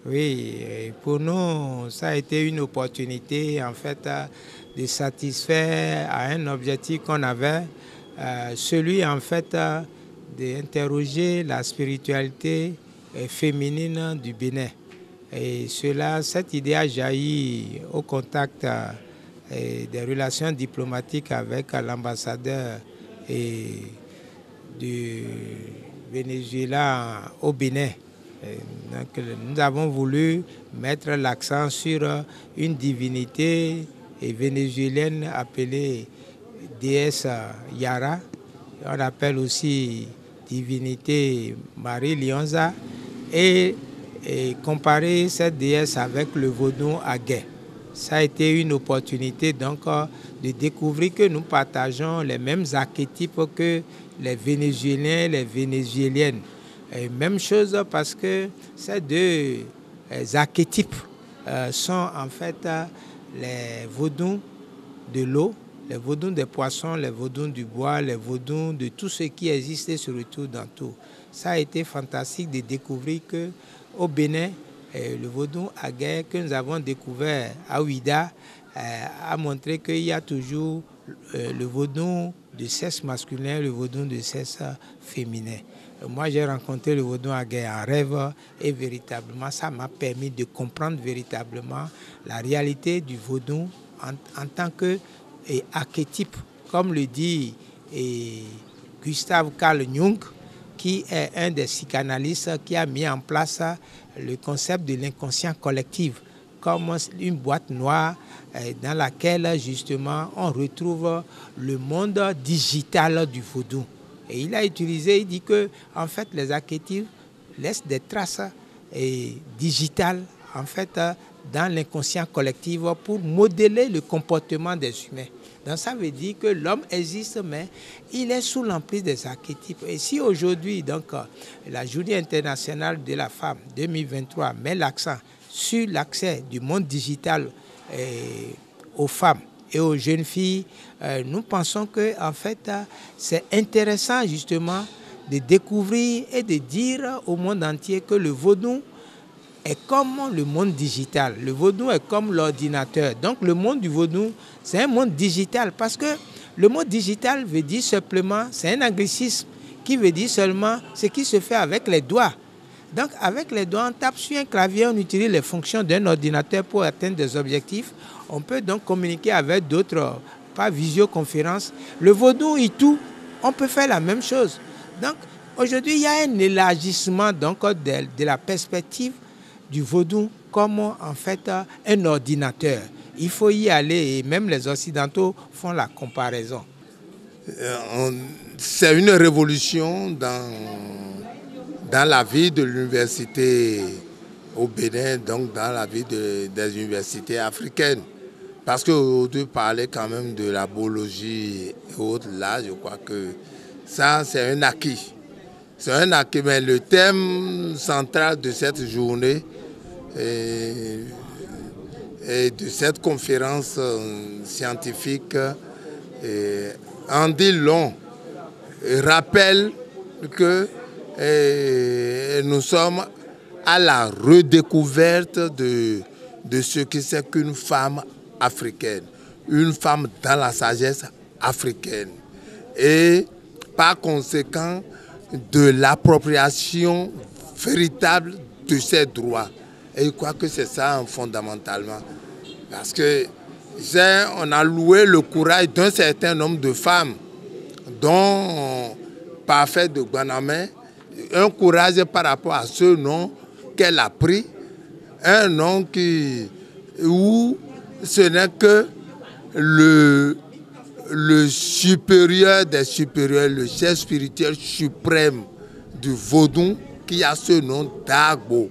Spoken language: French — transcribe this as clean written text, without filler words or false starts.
Oui, et pour nous, ça a été une opportunité en fait de satisfaire à un objectif qu'on avait, celui en fait d'interroger la spiritualité féminine du Bénin. Et cette idée a jailli au contact des relations diplomatiques avec l'ambassadeur du Venezuela au Bénin. Donc, nous avons voulu mettre l'accent sur une divinité vénézuélienne appelée déesse Yara. On appelle aussi divinité Marie Lionza et comparer cette déesse avec le vaudou Aguet. Ça a été une opportunité donc de découvrir que nous partageons les mêmes archétypes que les Vénézuéliens et les Vénézuéliennes. Et même chose parce que ces deux archétypes sont en fait les vaudous de l'eau, les vaudous des poissons, les vaudous du bois, les vaudous de tout ce qui existait sur le tout dans tout. Ça a été fantastique de découvrir qu'au Bénin, le vaudou Aguet que nous avons découvert à Ouida a montré qu'il y a toujours le vaudou de sexe masculin, le vaudou de sexe féminin. Moi, j'ai rencontré le vaudou Aguet en rêve et véritablement, ça m'a permis de comprendre véritablement la réalité du vaudou en tant qu'archétype, comme le dit Gustave Carl Jung, qui est un des psychanalystes qui a mis en place le concept de l'inconscient collectif comme une boîte noire dans laquelle justement on retrouve le monde digital du vaudou. Et il a utilisé, il dit que en fait les archétypes laissent des traces digitales en fait dans l'inconscient collectif pour modeler le comportement des humains. Donc ça veut dire que l'homme existe, mais il est sous l'emprise des archétypes. Et si aujourd'hui, donc, la Journée internationale de la femme 2023 met l'accent sur l'accès du monde digital aux femmes et aux jeunes filles, nous pensons que en fait, c'est intéressant justement de découvrir et de dire au monde entier que le vaudou est comme le monde digital. Le vaudou est comme l'ordinateur. Donc le monde du vaudou, c'est un monde digital parce que le monde digital veut dire simplement, c'est un anglicisme qui veut dire seulement ce qui se fait avec les doigts. Donc avec les doigts, on tape sur un clavier, on utilise les fonctions d'un ordinateur pour atteindre des objectifs. On peut donc communiquer avec d'autres par visioconférence. Le vaudou et tout, on peut faire la même chose. Donc aujourd'hui, il y a un élargissement donc, de la perspective du vaudou comme en fait un ordinateur. Il faut y aller et même les Occidentaux font la comparaison. C'est une révolution dans la vie de l'université au Bénin, donc dans la vie des universités africaines. Parce qu'aujourd'hui, parler quand même de la biologie et autres, là, je crois que ça, c'est un acquis. C'est un acquis, mais le thème central de cette journée et de cette conférence scientifique en dit long, rappelle que nous sommes à la redécouverte de ce que c'est qu'une femme africaine, une femme dans la sagesse africaine et par conséquent de l'appropriation véritable de ses droits. Et je crois que c'est ça fondamentalement. Parce que on a loué le courage d'un certain nombre de femmes, dont Parfait de Guanamé, un courage par rapport à ce nom qu'elle a pris, un nom où ce n'est que le supérieur des supérieurs, le chef spirituel suprême du vaudou qui a ce nom d'Agbo.